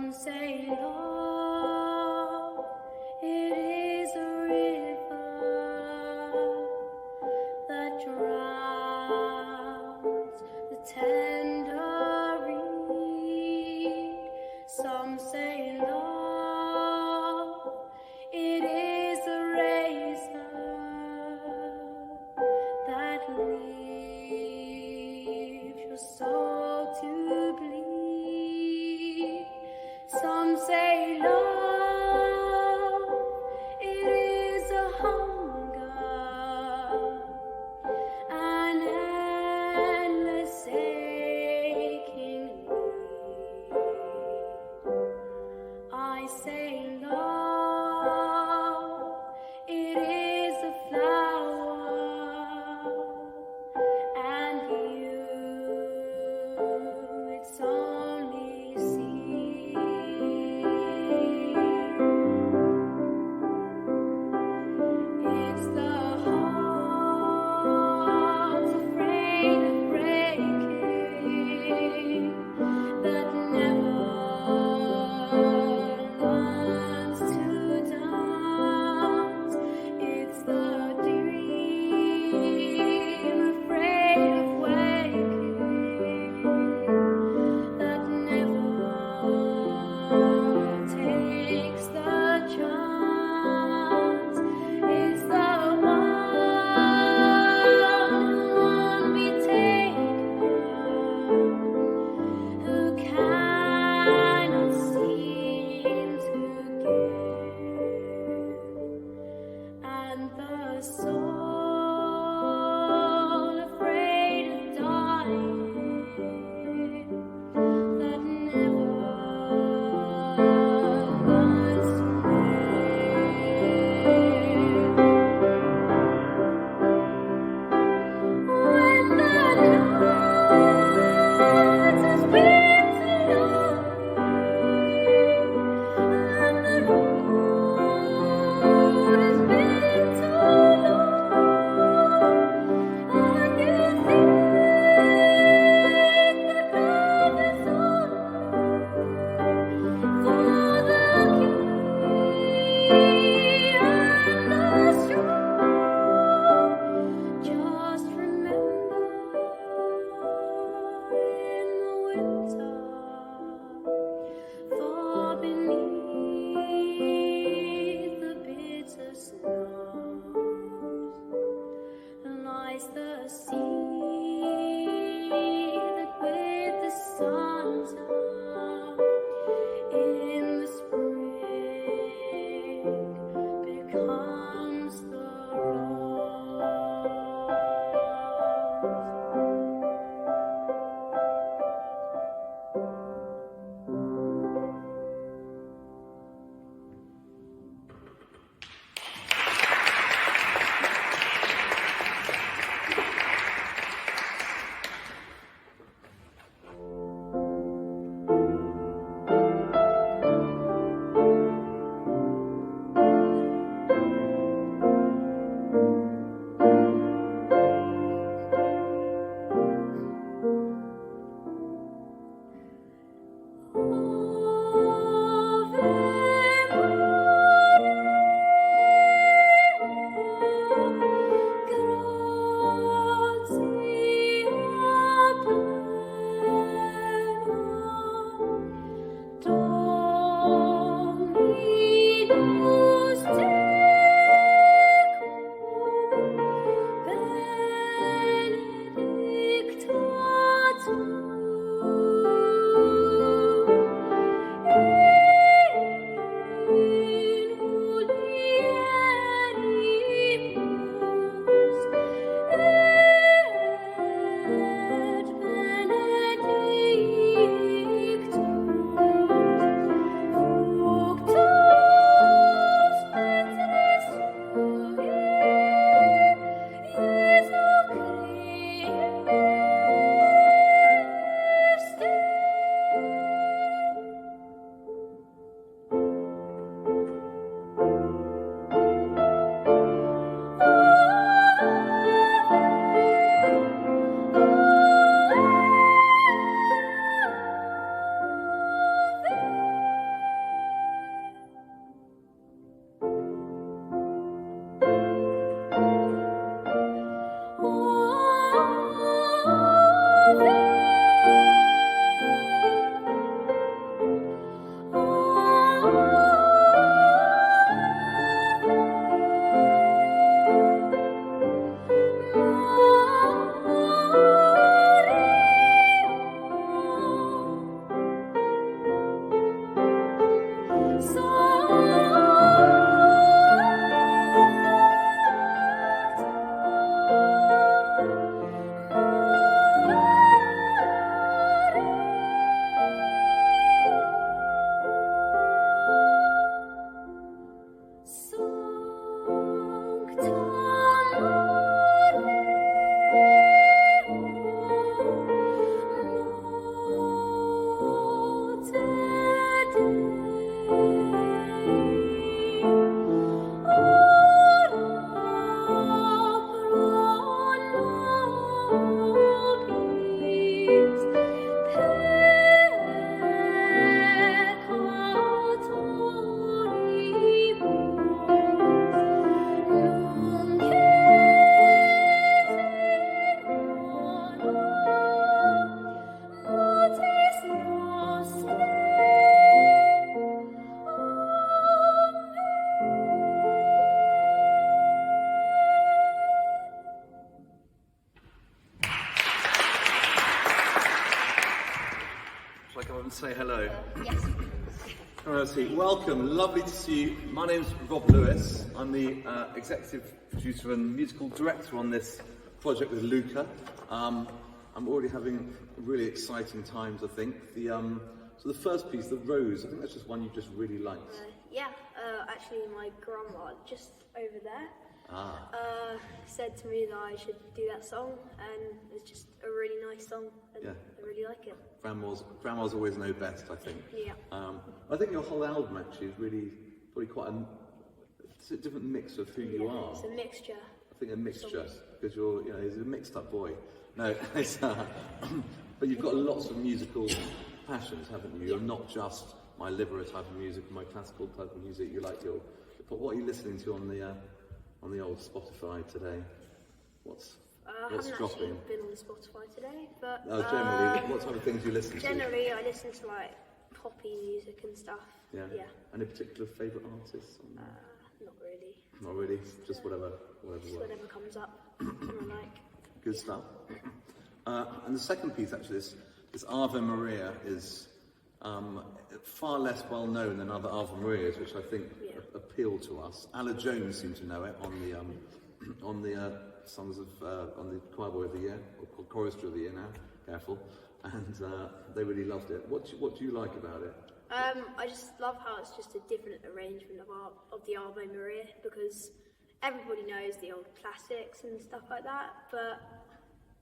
Some say love, it is a river that drowns the tender reed. Some say love, it is a razor that leaves your soul to bleed. Some say love, it is a hunger, an endless aching need. I say love, it is a flower, and you, it's only seed. It's the heart's afraid of breaking that never learns to dance. It's the dream afraid of waking that never takes the chance. It's the one who won't be taken, who cannot seem to give, and the soul afraid of dying that never learns to live. When the night has been too long, and the road has been too long, Shall I come up and say hello? Yes. Welcome, lovely to see you. My name's Rob Lewis. I'm the executive producer and musical director on this project with Luca. I'm already having really exciting times, I think. So the first piece, The Rose, I think that's just one you just really liked. Actually my grandma, just over there, said to me that I should do that song, and it's just a really nice song, and I really like it. Grandmas always know best, I think. Yeah. I think your whole album actually is really probably quite a different mix of who you are. It's a mixture. I think a mixture, because he's a mixed up boy. No, it's, but you've got lots of musical passions, haven't you? You're not just my liberal type of music, my classical type of music. You like but what are you listening to on the old Spotify today? What's haven't dropping? actually been on Spotify today, but generally, what type of things do you listen to? Generally, I listen to like poppy music and stuff. Yeah. Any particular favourite artists? Not really. Not really. Just whatever. Just whatever comes up. I like. Good stuff. And the second piece, actually, this Ave Maria is far less well known than other Ave Marias, which I think appeal to us. Ala Jones seemed to know it on the songs of on the Choir Boy of the Year, or Chorister of the Year now. Careful, and they really loved it. What do you like about it? I just love how it's just a different arrangement of the Ave Maria, because everybody knows the old classics and stuff like that, but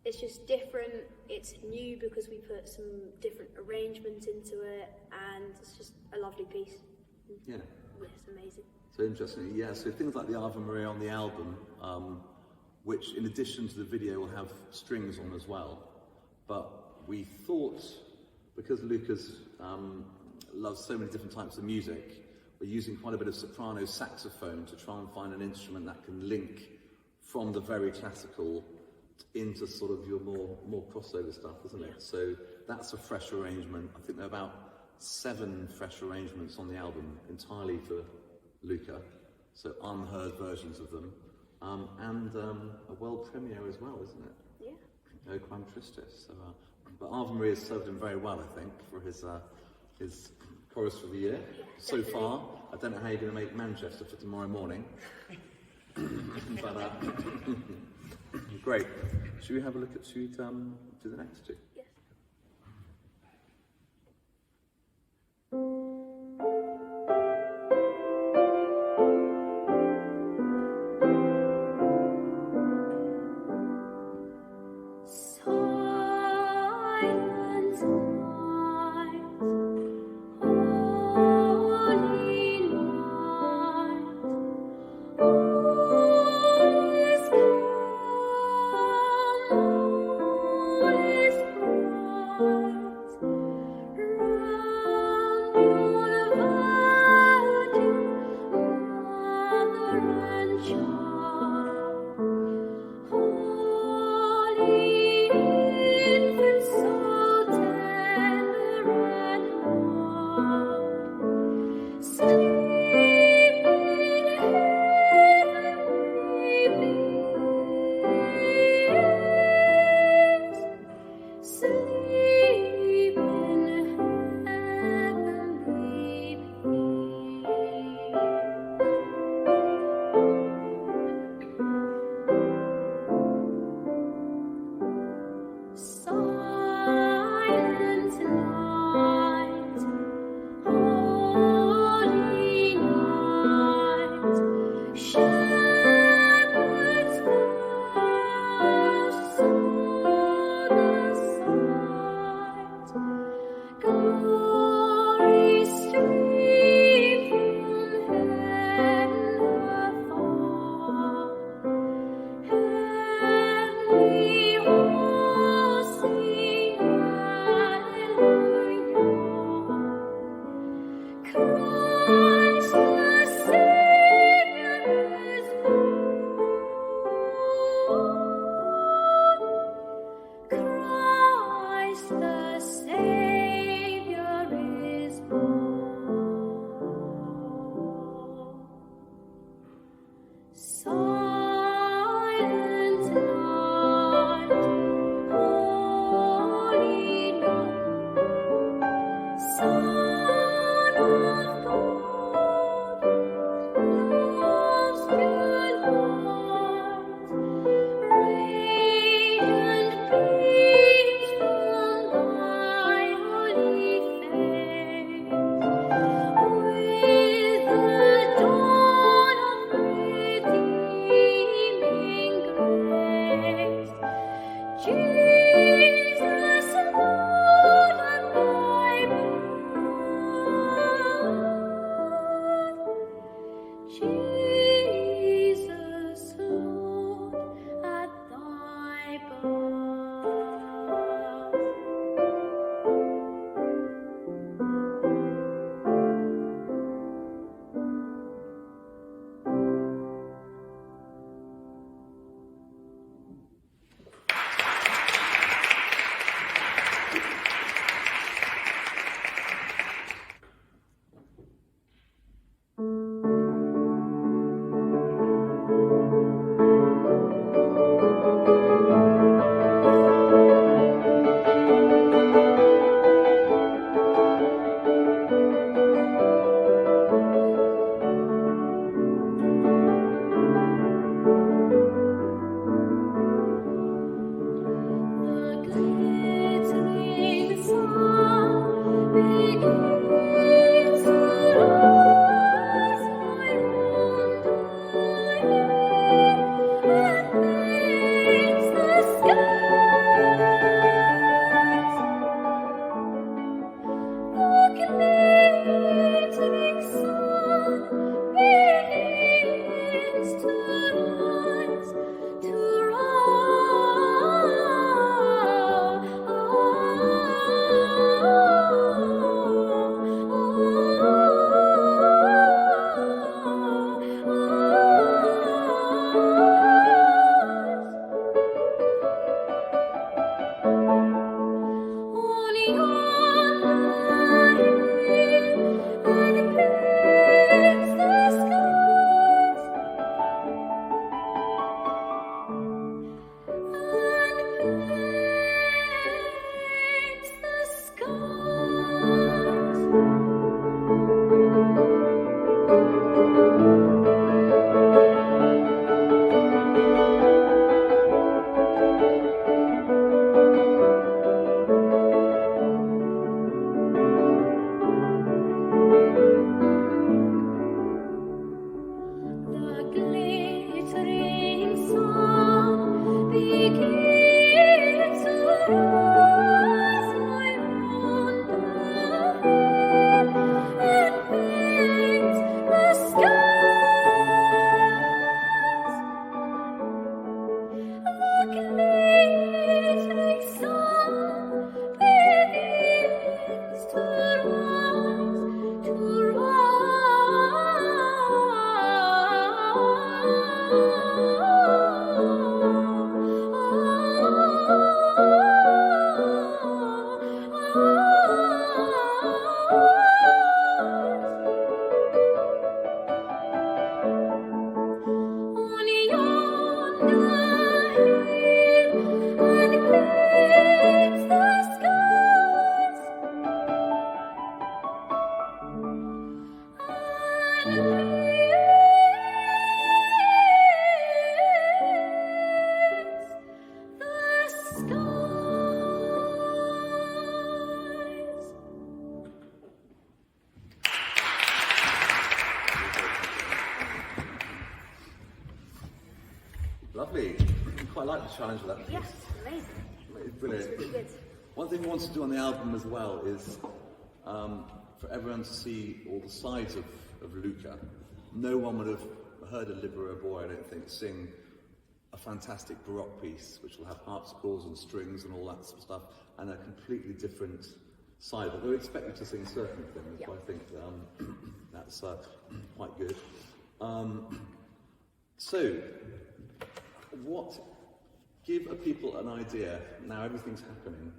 it's just different. It's new because we put some different arrangements into it, and it's just a lovely piece. Yeah. It's amazing. So interesting. Yeah. So things like the Ave Maria on the album, which in addition to the video will have strings on as well. But we thought, because Lucas loves so many different types of music, we're using quite a bit of soprano saxophone to try and find an instrument that can link from the very classical into sort of your more crossover stuff, isn't it? So that's a fresh arrangement. I think there are about 7 fresh arrangements on the album entirely for Luca, so unheard versions of them, and a world premiere as well, isn't it? Yeah. No Quam Tristis. So, but Ave Maria served him very well, I think, for his chorus for the year. So far, I don't know how you're going to make Manchester for tomorrow morning. But great. Should we have a look at do the next two? Yes. Jesus, Lord, at thy birth. The glittering sun begins to rise. I wonder and paints the skies. The glittering sun begins to rise, to The glittering sun begins to rise. I wonder and paints the skies. The glittering sun begins to rise, to on yonder hill and paints the skies. And paints the skies. Lovely. Quite like the challenge of that piece. Yes, amazing. It's brilliant. Really good. One thing we want to do on the album as well is for everyone to see all the sides of Luca. No one would have heard a Libera boy, I don't think, sing a fantastic Baroque piece, which will have harpsichords and strings and all that sort of stuff, and a completely different side. But we expect you to sing certain things, Yeah. so I think that's quite good. So, give people an idea, now everything's happening,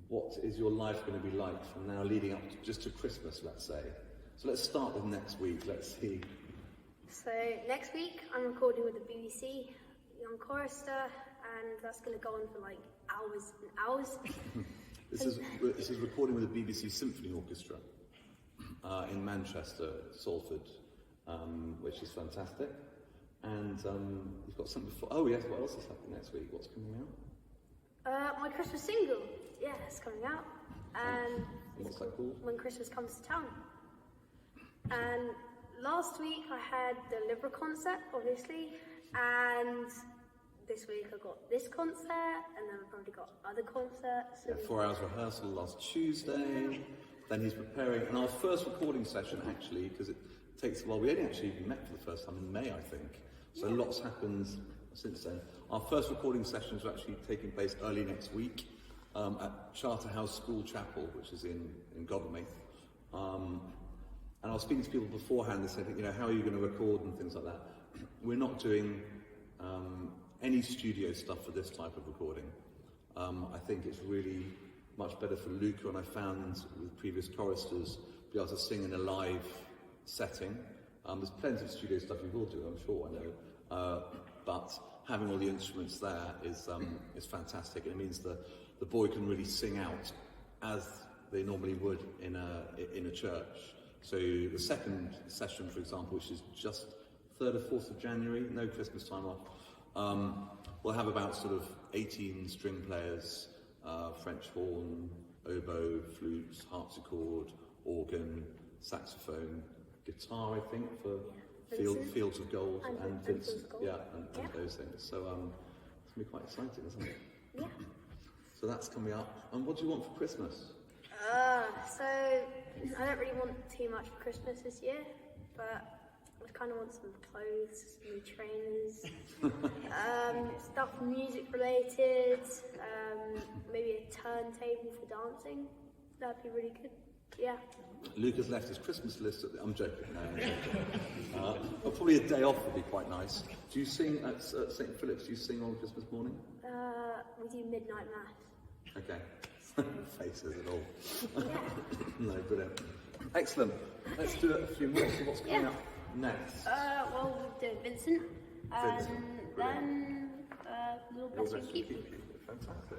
what is your life going to be like from now leading up just to Christmas, let's say? So let's start with next week, let's see. So next week I'm recording with the BBC Young Chorister, and that's going to go on for like hours and hours. This is recording with the BBC Symphony Orchestra in Manchester, Salford, which is fantastic. And you've got something before. Oh yes, what else is happening next week? What's coming out? My Christmas single, yeah, it's coming out, and What's that called? When Christmas Comes to Town. And last week I had the Libra concert, obviously, and this week I got this concert, and then I've probably got other concerts. Yeah, 4 hours rehearsal last Tuesday. Then he's preparing, and our first recording session actually, because takes a while. We only actually met for the first time in May, I think. So lots happened since then. Our first recording sessions are actually taking place early next week at Charterhouse School Chapel, which is in Godalming. And I was speaking to people beforehand, they said, you know, how are you going to record and things like that? We're not doing any studio stuff for this type of recording. I think it's really much better for Luca, and I found with previous choristers, be able to sing in a live setting. There's plenty of studio stuff you will do, I'm sure, I know. But having all the instruments there is fantastic. It means the boy can really sing out as they normally would in a church. So the second session, for example, which is just 3rd or 4th of January, no Christmas time off, we'll have about sort of 18 string players, French horn, oboe, flute, harpsichord, organ, saxophone, guitar, I think, for Fields of Gold and Vincent, and those things. So it's going to be quite exciting, isn't it? Yeah. So that's coming up. And what do you want for Christmas? So I don't really want too much for Christmas this year, but I kind of want some clothes, some new trainers, stuff music related, maybe a turntable for dancing. That'd be really good. Yeah. Luca's left his Christmas list. I'm joking. No, I'm joking. But probably a day off would be quite nice. Do you sing at St. Philip's? Do you sing on Christmas morning? We do midnight mass. Okay. Faces and all. No, brilliant. Excellent. Let's do a few more. So what's coming up next? Well, we'll do Vincent, and Vincent, then Little Bless You Keep You. Fantastic.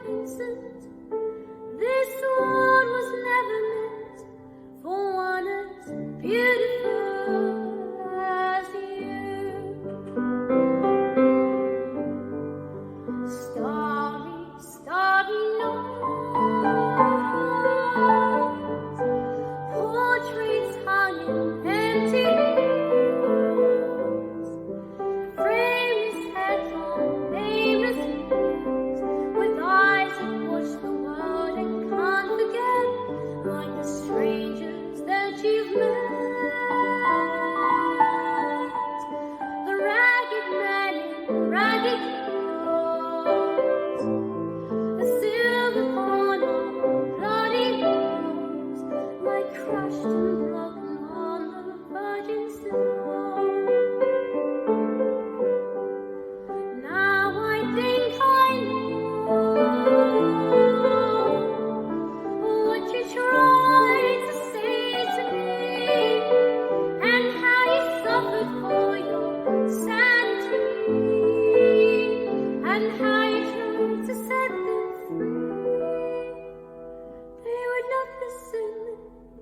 Vincent, this world was never meant for one as beautiful as you. Starry, starry nights, portraits hung in empty rooms, frameless heads on nameless hills, with eyes that watch the world and can't forget, like the strangers that you've met. The ragged man in ragged clothes, a silver pawn on bloody walls, like crushed and broken on the virgin snow. Now I think I know what you tried to say to me, and how you suffered for your sanity, and how you tried to set them free. They would not listen,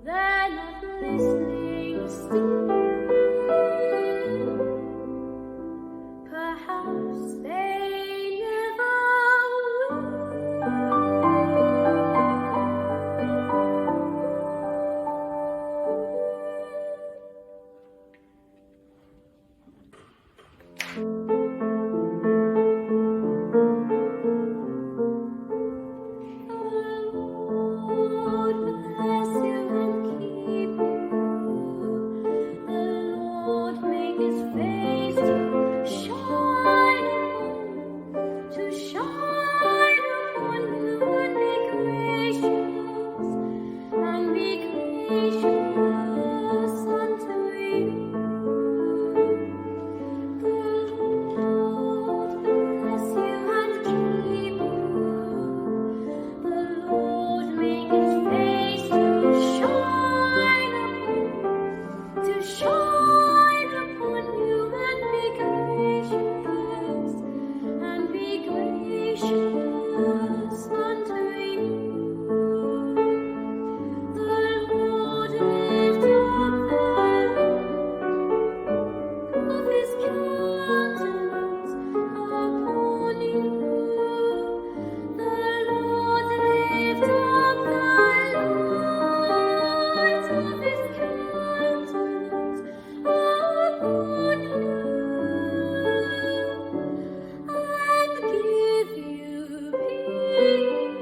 they're not listening still. Perhaps they never Lord bless you and keep you. The Lord make His face to shine upon you and be gracious unto you. The Lord bless you and keep you. The Lord make His face to shine upon you and be gracious unto you. The Lord lift up the light of His countenance upon you. The Lord lift up the light of His countenance upon you, and give you peace,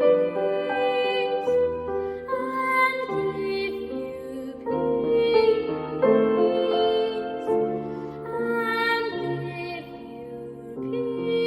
and give you peace, and give you peace.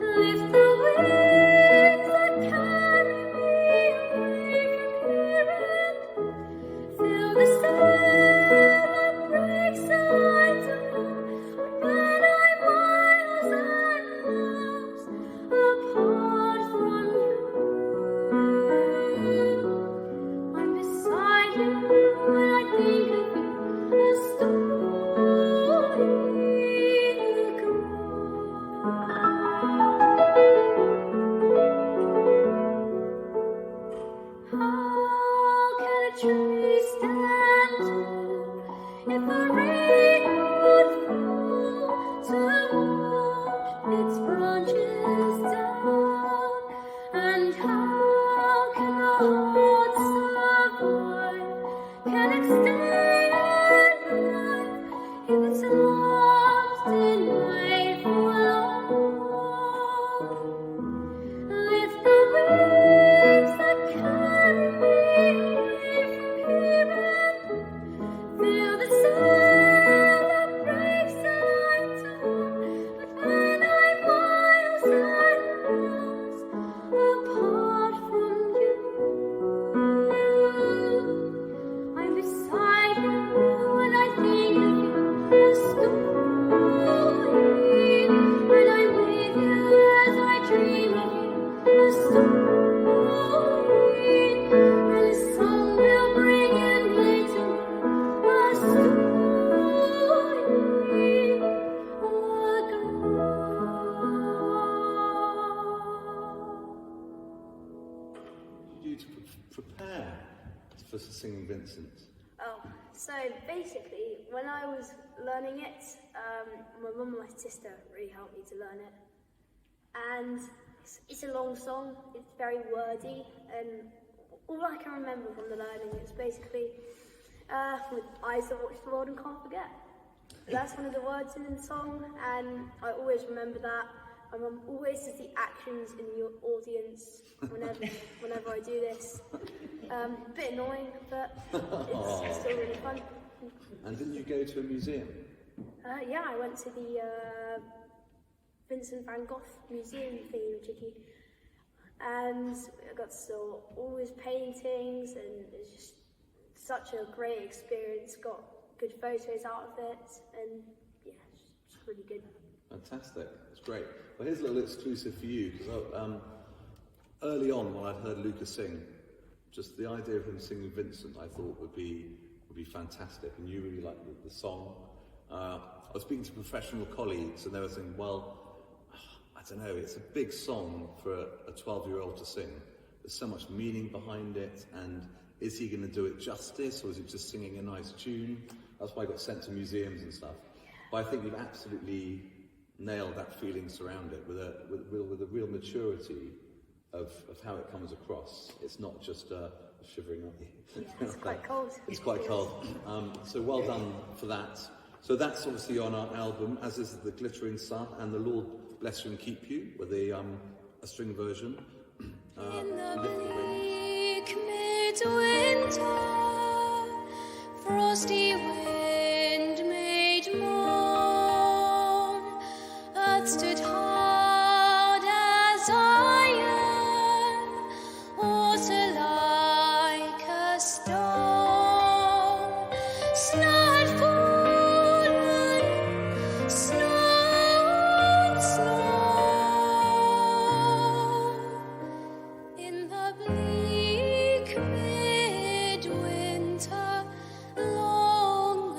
Lift the wings tree stand tall. If a rain would fall to wash its branches down, and how can a heart survive? Can it stay alive if its arms denied for long? Lift the waves that carry me away from here, and feel the sail that breaks the light dawn. But when I'm miles and miles apart from you, I'm beside you when I think of you, a story. And I'm with you as I dream of you, a story. And a song will bring and play to me, a story. You to prepare for singing Vincent. Oh, so basically, when I was learning it, my mum and my sister really helped me to learn it. And it's a long song, it's very wordy, and all I can remember from the learning is basically, with eyes that watch the world and can't forget. That's one of the words in the song, and I always remember that. My mum always does the actions in the audience whenever I do this. A bit annoying, but it's still really fun. And didn't you go to a museum? Yeah, I went to the Vincent van Gogh museum thingy-majiggy, and I got to see all his paintings, and it's just such a great experience. Got good photos out of it, and yeah, it's really good. Fantastic, that's great. Well, here's a little exclusive for you, because early on when I'd heard Luca sing, just the idea of him singing Vincent I thought would be fantastic, and you really liked the song. I was speaking to professional colleagues and they were saying, well, I don't know, it's a big song for a 12-year-old to sing. There's so much meaning behind it, and is he going to do it justice, or is it just singing a nice tune? That's why I got sent to museums and stuff. But I think you've absolutely nailed that feeling surround it with a real maturity of how it comes across. It's not just shivering up. Yeah, it's quite cold. It's quite cold. So well done for that. So that's obviously on our album, as is The Glittering Sun and The Lord Bless You and Keep You, with a string version. In the bleak midwinter, frosty wind made moan, earth stood hard as iron, water like a stone. Snow had fallen, snow on snow. In the bleak midwinter, long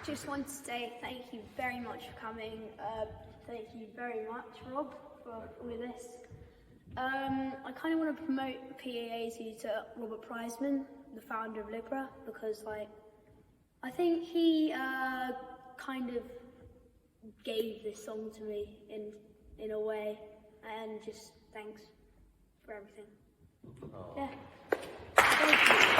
Just want to say thank you very much for coming. Thank you very much, Rob, for all of this. I kind of want to promote PAAT to Robert Prizeman, the founder of Libra, because I think he kind of gave this song to me in a way, and just thanks for everything. Yeah. Thank you.